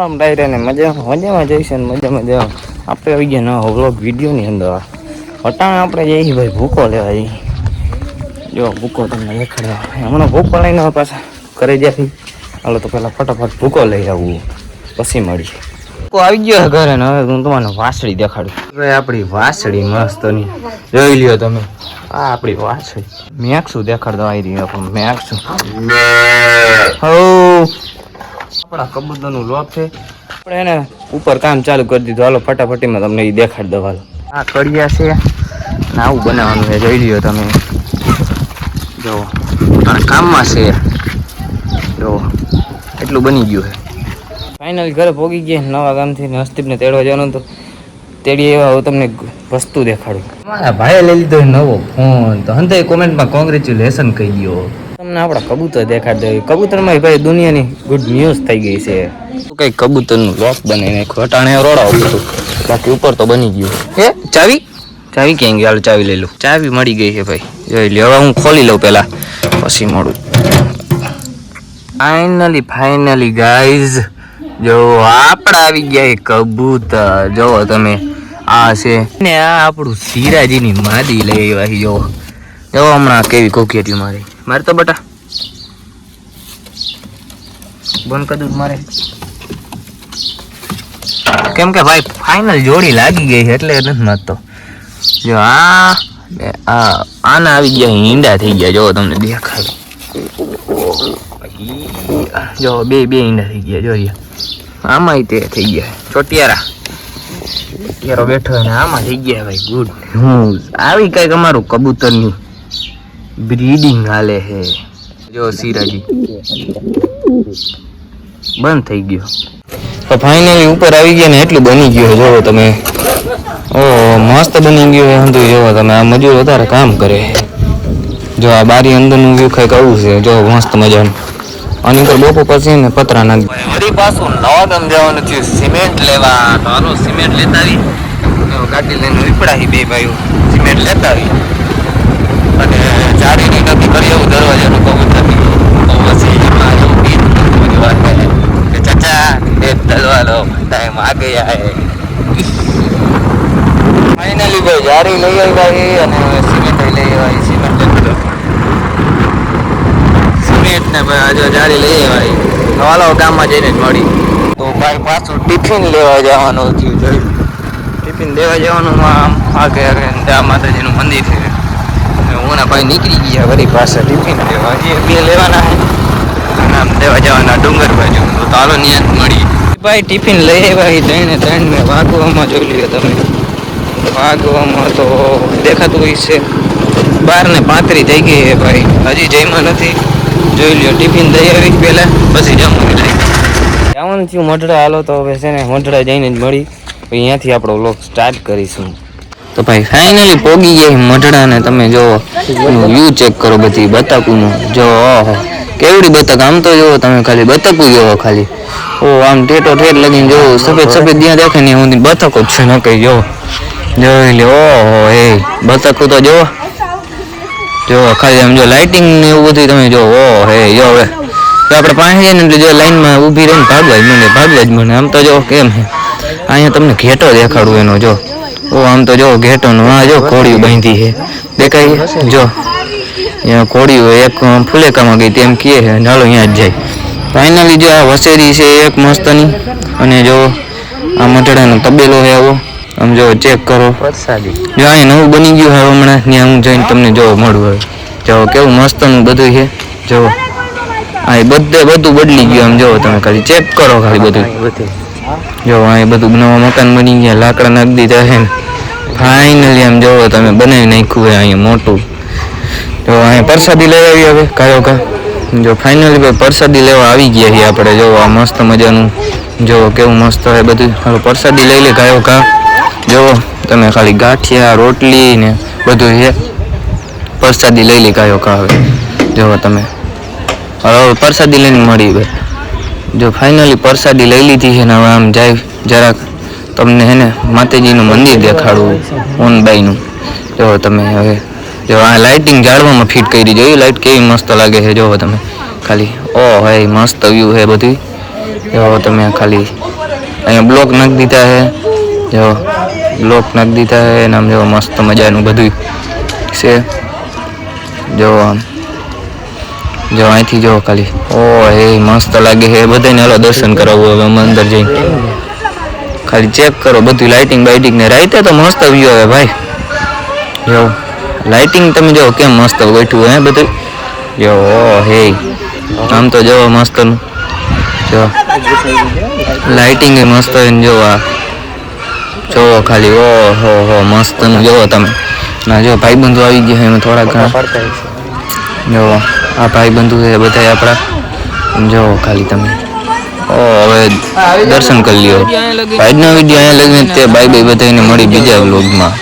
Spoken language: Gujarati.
આમ ડાયરે ને મજામાં જઈશે ને મજામાં આપણે આવી ગયા નવા વ્લોગ વિડીયોની અંદર. અટાણે આપણે જઈએ ભાઈ ભૂકો લેવા જઈએ. જો ભૂકો તમને દેખાડવા હમણાં ભૂકો લઈને પાછા ઘરે જ્યાંથી હાલો તો પહેલાં ફટાફટ ભૂકો લઈ આવવું પછી મળી. ભૂકો આવી ગયો ઘરે ને હવે હું તમને વાસળી દેખાડું. હવે આપણી વાસળી મસ્તની જોઈ લ્યો તમે. આ આપણી વાસળી મેક્સું દેખાડતો આવી રહ્યો પણ મેક્સું આપણા કબૂતરનું લોક છે. આપણે એને ઉપર કામ ચાલુ કરી દીધું. હાલો ફટાફટીમાં તમને એ દેખાડી દો. હાલો આ કડિયા છે ને આવું બનાવવાનું છે. જોઈ લ્યો તમે. જો કામમાં છે. જો એટલું બની ગયું છે. ફાઇનલી ઘરે પહોંચી ગયા નવા ગામથી. હસ્તીપને તેડવા જવાનું તો તેડી એવા હું તમને વસ્તુ દેખાડું. મારા ભાઈએ લઈ લીધો નવો ફોન તો હંતે કોમેન્ટમાં કોંગ્રેચ્યુલેશન કહી દો. તમને આપણા કબૂતર દેખાડી દે. કબૂતરમાં ભાઈ દુનિયાની ગુડ ન્યૂઝ થઈ ગઈ છે. કઈ કબૂતરનું લોક બનાવીને ખટાણે રોડાવું હતું. બાકી ઉપર તો બની ગયું. હે ચાવી ચાવી ક્યાં ગઈ? હાલ ચાવી લઈ લઉં. ચાવી મળી ગઈ છે ભાઈ. જોઈ લે. હવે હું ખોલી લઉં પેલા પછી મળું. ફાઇનલી ગાઈઝ જો આપડા આવી ગયા કબૂતર. જોવો તમે આ છે ને આ આપણું સિરાજીની માદી લઈ આવ્યા. જોવો જોવો હમણાં કેવી કોકિયાટી મારે તો બટા બંધ કદું મારે કેમ કે ભાઈ ફાઇનલ જોડી લાગી ગઈ છે એટલે નથી મારતો. જો આના આવી ગયા ઈંડા થઈ ગયા. જો તમને દેખાય. જો બે ઈંડા થઈ ગયા. જોઈએ આમાં તે થઈ ગયા ચોટિયારો બેઠો ને આમાં થઈ ગયા ભાઈ ગુડ ન્યૂઝ. આવી કઈક અમારું કબૂતરની બ્રીડિંગ હાલે છે. જો સિરાજી બંધ થઈ ગયો તો ફાઇનલી ઉપર આવી ગયા ને એટલું બની ગયું. જોવો તમે. ઓહ મસ્ત બની ગયું. જોવો તમે આ મજૂર વધારે કામ કરે. જો આ બારી અંદરનું વ્યૂ કઈક આવું છે. જો મસ્ત મજાનું. આની ઉપર બોપો પછી ને પતરા નાખી. વળી પાછું નવા ગામ જવાનું થયું સિમેન્ટ લેવા. તો હાલો સિમેન્ટ લેતા આવી. ગાડી લઈને વિપડાવી બે ભાઈઓ સિમેન્ટ લેતા આવી અને જારીની નથી કરી એવું દરવાજાનું કબૂતર કે ચાચા એક દલવાલો ટાઈમ આ ગયા હે. ફાઇનલી ભાઈ જારી લઈ આવ્યા અને સિમેન્ટ લઈ આવ્યા. સિમેન્ટ ને ભાઈ જારી લઈ આવ્યા. હાલો ગામમાં જઈને જ મળી. તો ભાઈ પાછું ટિફિન લેવા જવાનું થયું. જોયું ટિફિન લેવા જવાનું આમ આગળ માતાજીનું મંદિર છે. હું ભાઈ નીકળી ગયા વળી પાસે ટિફિન લેવા. બે લેવાના છે આમ લેવા જવાના ડુંગર બાજુ. તો ચાલો ત્યાં જ મળી. ભાઈ ટિફિન લઈ આવ્યા. ત્રણ મેં વાગવામાં જોઈ લ્યો તમે. વાગવામાં તો દેખાતું હોય છે 12:35 થઈ ગઈ છે ભાઈ. હજી જમ્યા નથી. જોઈ લ્યો ટિફિન દઈ આવી પહેલાં પછી જમવું જવાનું થયું મઢડા. હાલો તો હવે છે ને મઢડા જઈને જ મળી. અહીંયાથી આપણો વ્લોગ સ્ટાર્ટ કરીશું. તો ભાઈ ફાઇનલી પોગી ગયા મઢડા ને તમે જો વ્યૂ ચેક કરો બધી બતકનું. જો ઓહો કેવડી બતક. આમ તો જોવો તમે ખાલી બતકું જોવો ખાલી. ઓ આમ ઠેઠો લગીને જોવો સફેદ ત્યાં દેખે ને હું બતકો જ છે ન કઈ. જો જોઈ લે. ઓહો એ બતકું તો જોવો જો ખાલી આમ જો લાઇટિંગ ને એવું બધું તમે જો. ઓહ હે જો હવે આપણે પાસે જઈએ ને એટલે જો લાઈનમાં ઊભી રહીને ભાગવા જ મને. આમ તો જો કેમ છે અહીંયા તમને ઘેટો દેખાડું એનો. જો ઓ આમ તો જો ઘેટોનું આ જો કોળિયું બાંધી છે દેખાય. જો અહીંયા કોળિયું એક ફુલેકામાં ગઈ તેમ કહે છે. ચાલો અહીંયા જ જાય. ફાઇનલી જો આ વસેરી છે એક મસ્તની. અને જો આ મઢડાનો તબેલો છે આવો. આમ જો ચેક કરો. જો અહીંયા નવું બની ગયું હવે હમણાં ત્યાં હું જઈને તમને જો મળું. હવે જો કેવું મસ્તનું બધું છે. જો આ બધું બદલી ગયું. આમ જો તમે ખાલી ચેક કરો ખાલી બધું. જો અહીં બધું નવા મકાન બની ગયા. લાકડા નાખી દીધા છે ને ફાઇનલી આમ જોવો તમે બનાવી નાખ્યું હોય અહીંયા મોટું. જો અહીંયા પ્રસાદી લેવા આવી હવે કાયો કા. જો ફાઇનલી ભાઈ પ્રસાદી લેવા આવી ગયા છીએ આપણે. જો આ મસ્ત મજાનું જો કેવું મસ્ત હોય બધું. હાલો પ્રસાદી લઈ લે કાયો કા. જો તમે ખાલી ગાંઠિયા રોટલી ને બધું છે. પ્રસાદી લઈ લે કાયો કા. હવે જો તમે હવે પ્રસાદી લઈને મળી ભાઈ. જો ફાઇનલી પ્રસાદી લઈ લીધી છે ને હવે આમ જાય જરાક તમને હે ને માતાજીનું મંદિર દેખાડવું ઓનબાઈનું. જો તમે હવે જો આ લાઇટિંગ ઝાડવામાં ફિટ કરી દીધી. લાઇટ કેવી મસ્ત લાગે છે. જો તમે ખાલી ઓ હે મસ્ત વ્યૂ છે બધી. જો તમે ખાલી અહીંયા બ્લોક નાખી દીધા છે, જો બ્લોક નાખી દીધા છે અને આમ જો મસ્ત મજાનું બધું છે. જો આમ જો અહીંથી જો ખાલી ઓ એ મસ્ત લાગે છે બધાને. હાલો દર્શન કરાવવું હવે અમે અંદર જઈને ખાલી ચેક કરો બધું લાઇટિંગ બાઇટિંગ ને. રાતે તો મસ્ત વ્યૂ આવે ભાઈ. જો લાઇટિંગ તમે જો કેમ મસ્ત ગોઠવું હે બધું. જો હે આમ તો જો મસ્તનું જો લાઇટિંગ એ મસ્ત હોય ને. જો આ જો ખાલી હો મસ્તનું જોવો તમે. ના જો ભાઈબંધો આવી ગયા એમાં થોડા ઘણા. જો આ ભાઈબંધુ છે બધા આપણા. જો ખાલી તમે હવે દર્શન કરી લ્યો. આજનો વિડીયો અહીંયા લગીને તે બાય બાય બધાને મળી બીજા વ્લોગમાં.